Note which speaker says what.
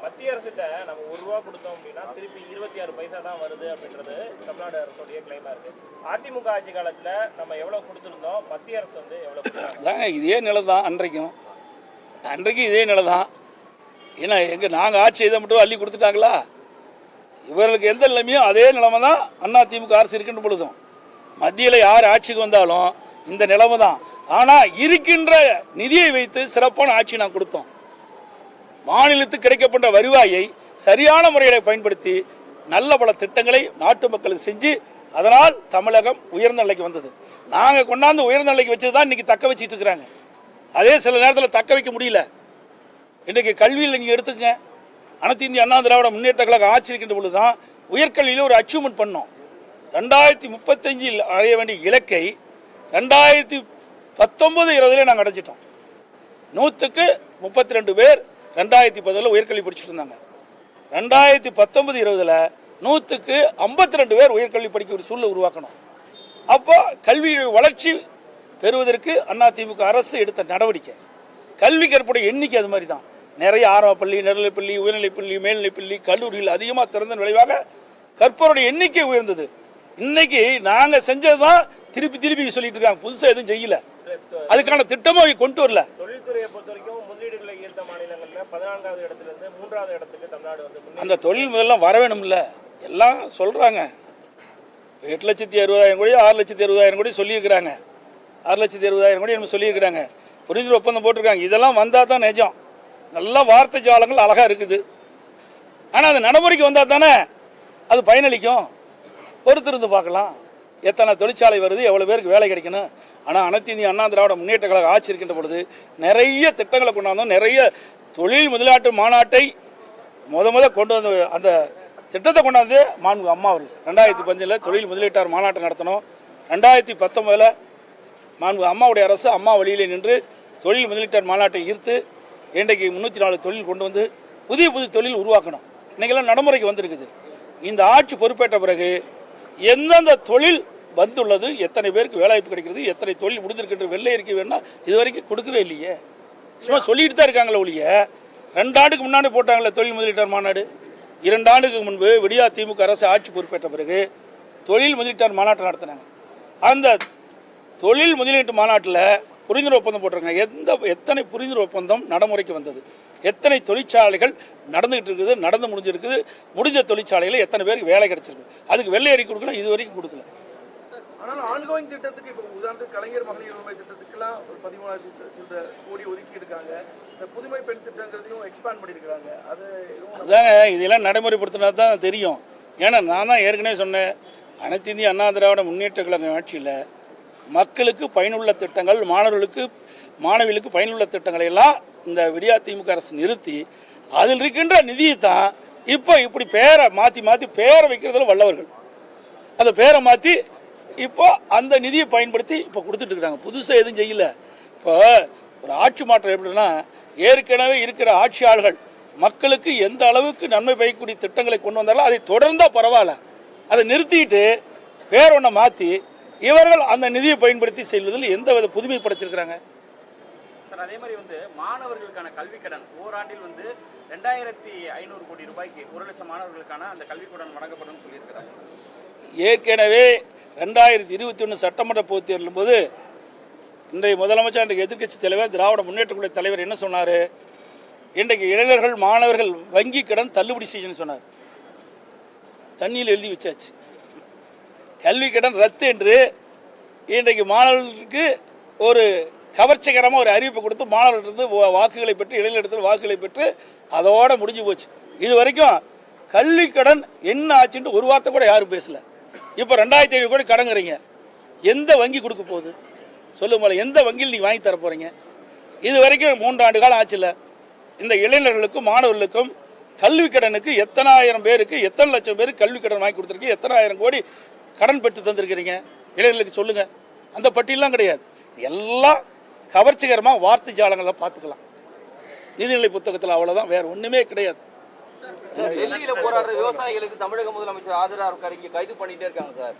Speaker 1: மத்திய அரசிட்ட நம்ம ₹1 கொடுத்தோம் அப்படின்னா திருப்பி 26 பைசா தான் வருது அப்படின்றது தமிழ்நாடு அரசுடைய கிளைமா இருக்கு. அதிமுக ஆட்சி காலத்துல நம்ம எவ்வளவு கொடுத்துருந்தோம், மத்திய அரசு வந்து எவ்வளவு கொடுத்தாங்க?
Speaker 2: இதே நிலை தான் அன்றைக்கும் இதே நிலை தான். ஏன்னா நாங்கள் ஆட்சி செய்த மட்டும் அள்ளி கொடுத்துட்டாங்களா? இவர்களுக்கு எந்த நிலைமையோ அதே நிலைமை தான் அதிமுக அரசு இருக்கின்ற பொழுதும். மத்தியில் யார் ஆட்சிக்கு வந்தாலும் இந்த நிலைமை தான். ஆனால் இருக்கின்ற நிதியை வைத்து சிறப்பான ஆட்சி நான் கொடுத்தோம். மாநிலத்துக்கு கிடைக்கப்பட்ட வருவாயை சரியான முறையில் பயன்படுத்தி நல்ல பல திட்டங்களை நாட்டு மக்களுக்கு செஞ்சு அதனால் தமிழகம் உயர்ந்த நிலைக்கு வந்தது. நாங்கள் கொண்டாந்து உயர்ந்த நிலைக்கு வச்சது தான் இன்றைக்கி தக்க வச்சுட்டு இருக்கிறாங்க. அதே சில நேரத்தில் தக்க வைக்க முடியல. இன்றைக்கு கல்வியில் நீங்கள் எடுத்துக்கங்க, அனைத்து இந்திய அண்ணா திராவிட முன்னேற்ற கழகம் ஆட்சி இருக்கின்ற பொழுது தான் உயர்கல்வியில் ஒரு அச்சீவ்மெண்ட் பண்ணோம். 2035 அடைய வேண்டிய இலக்கை 2019-20 நாங்கள் அடைஞ்சிட்டோம். 100க்கு 32 பேர் 2010 உயர்கல்வி படிச்சுட்டு இருந்தாங்க. 2019-20 100க்கு 52 பேர் உயர்கல்வி படிக்க ஒரு சூழ்நிலை உருவாக்கணும். அப்போ கல்வி வளர்ச்சி பெறுவதற்கு அதிமுக அரசு எடுத்த நடவடிக்கை. கல்வி கற்புடைய எண்ணிக்கை அது மாதிரி தான். நிறைய ஆரம்பப்பள்ளி, நடுநிலைப்பள்ளி, உயர்நிலைப்பள்ளி, மேல்நிலைப்பள்ளி, கல்லூரிகள் அதிகமாக திறந்த விளைவாக கற்பவருடைய எண்ணிக்கை உயர்ந்தது. இன்னைக்கு நாங்கள் செஞ்சது தான் திருப்பி சொல்லிட்டு இருக்காங்க. புதுசாக எதுவும் செய்யல, அதுக்கான திட்டமும் கொண்டு வரல.
Speaker 1: தொழில்துறையை பொறுத்த வரைக்கும் முதலீடுகளை ஈர்த்த மாநிலங்களில் 14வது இடத்திலிருந்து 3வது இடத்துக்கு தமிழ்நாடு வந்து
Speaker 2: அந்த தொழில் முதல்ல வர வேணும்ல. எல்லாம் சொல்றாங்க 8,60,000 கோடி 6,60,000 கோடி சொல்லியிருக்கிறாங்க. 6,60,000 கோடி நம்ம சொல்லியிருக்கிறாங்க. புரிந்துணர்வு ஒப்பந்தம் போட்டிருக்காங்க. இதெல்லாம் வந்தால் தான் நிஜம். நல்லா வார்த்தை ஜாலங்கள் அழகாக இருக்குது. ஆனால் அது நடைமுறைக்கு வந்தால் தானே அது பயனளிக்கும். பொறுத்திருந்து பார்க்கலாம். எத்தனை தொழிற்சாலை வருது, எவ்வளோ பேருக்கு வேலை கிடைக்கணும். ஆனால் அனைத்து இந்திய அண்ணா திராவிட முன்னேற்ற கழகம் ஆட்சி இருக்கின்ற பொழுது நிறைய திட்டங்களை கொண்டாந்தோம். நிறைய தொழில் முதலாட்டு மாநாட்டை கொண்டு வந்து அந்த திட்டத்தை கொண்டாந்து மாண்பு அம்மா அவர்கள் 2005 தொழில் முதலீட்டார் மாநாட்டை நடத்தணும். 2019 மாண்பு அம்மாவுடைய அரசு அம்மா வழியிலே நின்று தொழில் முதலீட்டார் மாநாட்டை ஈர்த்து இன்றைக்கு 304 தொழில் கொண்டு வந்து புதிய தொழில் உருவாக்கணும். இன்றைக்கெல்லாம் நடைமுறைக்கு வந்திருக்குது. இந்த ஆட்சி பொறுப்பேற்ற பிறகு எந்தெந்த தொழில் வந்துள்ளது, எத்தனை பேருக்கு வேலைவாய்ப்பு கிடைக்கிறது, எத்தனை தொழில் முடிஞ்சிருக்கின்ற வெள்ளை அறிக்கை வேணா இது வரைக்கும் கொடுக்கவே இல்லையே. சும்மா சொல்லிட்டு தான் இருக்காங்களே ஒழிய 2 ஆண்டுக்கு முன்னாடி போட்டாங்களே தொழில் முதலீட்டார் மாநாடு. 2 ஆண்டுக்கு முன்பு விடியா திமுக அரசு ஆட்சி பொறுப்பேற்ற பிறகு தொழில் முதலீட்டார் மாநாட்டை நடத்தினாங்க. அந்த தொழில் முதலீட்டு மாநாட்டில் புரிந்துணர்வு ஒப்பந்தம் போட்டிருக்காங்க. எத்தனை புரிந்துணர்வு ஒப்பந்தம் நடைமுறைக்கு வந்தது, எத்தனை தொழிற்சாலைகள் நடந்துகிட்டு இருக்குது, நடந்து முடிஞ்சிருக்குது, முடிஞ்ச தொழிற்சாலையில் எத்தனை பேருக்கு வேலை கிடைச்சிருக்கு, அதுக்கு வெள்ளை அறிக்கை கொடுக்கணும். இது வரைக்கும் கொடுக்கல.
Speaker 3: ஆனால் ஆன்கோயிங் திட்டத்துக்கு இப்போ உதாரணத்துக்கு கலைஞர் மகளிர் உரிமை திட்டத்துக்குலாம் ஒரு 13,000 கோடி ஒதுக்கி இருக்காங்க. இந்த புதுமை பெண் திட்டங்கிறதையும் எக்ஸ்பேண்ட் பண்ணியிருக்கிறாங்க.
Speaker 2: அதாங்க இதெல்லாம் நடைமுறைப்படுத்தினா தான் தெரியும். ஏன்னா நான் தான் ஏற்கனவே சொன்னேன், அனைத்து இந்திய அண்ணா திராவிட முன்னேற்ற கழக ஆட்சியில் மக்களுக்கு பயனுள்ள திட்டங்கள், மாணவிகளுக்கு பயனுள்ள திட்டங்களை எல்லாம் இந்த விடியா திமுக அரசு நிறுத்தி அதில் இருக்கின்ற நிதியை தான் இப்போ இப்படி பேரை மாற்றி பேரை வைக்கிறதுல வல்லவர்கள். அந்த பேரை மாற்றி இப்போ அந்த நிதியை பயன்படுத்தி இப்போ கொடுத்துட்டு இருக்கிறாங்க. புதுசாக எதுவும் செய்யல. இப்போ ஒரு ஆட்சி மாற்றம் எப்படின்னா, ஏற்கனவே இருக்கிற ஆட்சியாளர்கள் மக்களுக்கு எந்த அளவுக்கு நன்மை பயக்கக்கூடிய திட்டங்களை கொண்டு வந்தாலும் அதை தொடர்ந்தா பரவாயில்ல, அதை நிறுத்திட்டு பேர் ஒன்றை மாற்றி இவர்கள் அந்த நிதியை பயன்படுத்தி செல்வதில் எந்த வித புதுமை படைச்சிருக்கிறாங்க.
Speaker 4: சார் அதே மாதிரி வந்து மாணவர்களுக்கான கல்வி கடன் ஓராண்டில் வந்து 2,500 கோடி ரூபாய்க்கு 1,00,000 மாணவர்களுக்கான அந்த கல்வி கடன் வழங்கப்படும் சொல்லியிருக்கிறாங்க.
Speaker 2: ஏற்கனவே 2021 சட்டமன்ற பொதுத் தேர்தலும் போது இன்றைய முதலமைச்சர், இன்றைக்கு எதிர்க்கட்சி தலைவர், திராவிட முன்னேற்ற கழக தலைவர் என்ன சொன்னார்? இன்றைக்கு இளைஞர்கள் மாணவர்கள் வங்கி கடன் தள்ளுபடி செய்யணும்னு சொன்னார். தண்ணியில் எழுதி வச்சாச்சு. கல்வி கடன் ரத்து என்று இன்றைக்கு மாணவர்களுக்கு ஒரு கவர்ச்சிகரமாக ஒரு அறிவிப்பை கொடுத்து மாணவர்களிருந்து வாக்குகளை பெற்று, இளைஞரிடத்தில் வாக்குகளை பெற்று அதோட முடிஞ்சு போச்சு. இது வரைக்கும் கல்வி கடன் என்ன ஆச்சுன்னு ஒரு வார்த்தை கூட யாரும் பேசல. இப்போ 2,500 கோடி கடங்குறீங்க. எந்த வங்கி கொடுக்க போகுது சொல்லுங்க? எந்த வங்கியில் நீங்கள் வாங்கி தர போகிறீங்க? இது வரைக்கும் 3 ஆண்டு காலம் ஆச்சுல. இந்த இளைஞர்களுக்கும் மாணவர்களுக்கும் கல்வி கடனுக்கு எத்தனாயிரம் பேருக்கு, எத்தனை லட்சம் பேருக்கு கல்வி கடன் வாங்கி கொடுத்துருக்கு, எத்தனாயிரம் கோடி கடன் பெற்று தந்திருக்கிறீங்க இளைஞர்களுக்கு சொல்லுங்க. அந்த பட்டியலாம் கிடையாது. எல்லாம் கவர்ச்சிகரமாக வார்த்தை ஜாலங்களை பார்த்துக்கலாம். நீதிநிலை புத்தகத்தில் அவ்வளோதான், வேற ஒன்றுமே கிடையாது.
Speaker 5: டெல்லியில போராடுற விவசாயிகளுக்கு தமிழக முதலமைச்சர் ஆதரவு கைது பண்ணிட்டே இருக்காங்க சார்.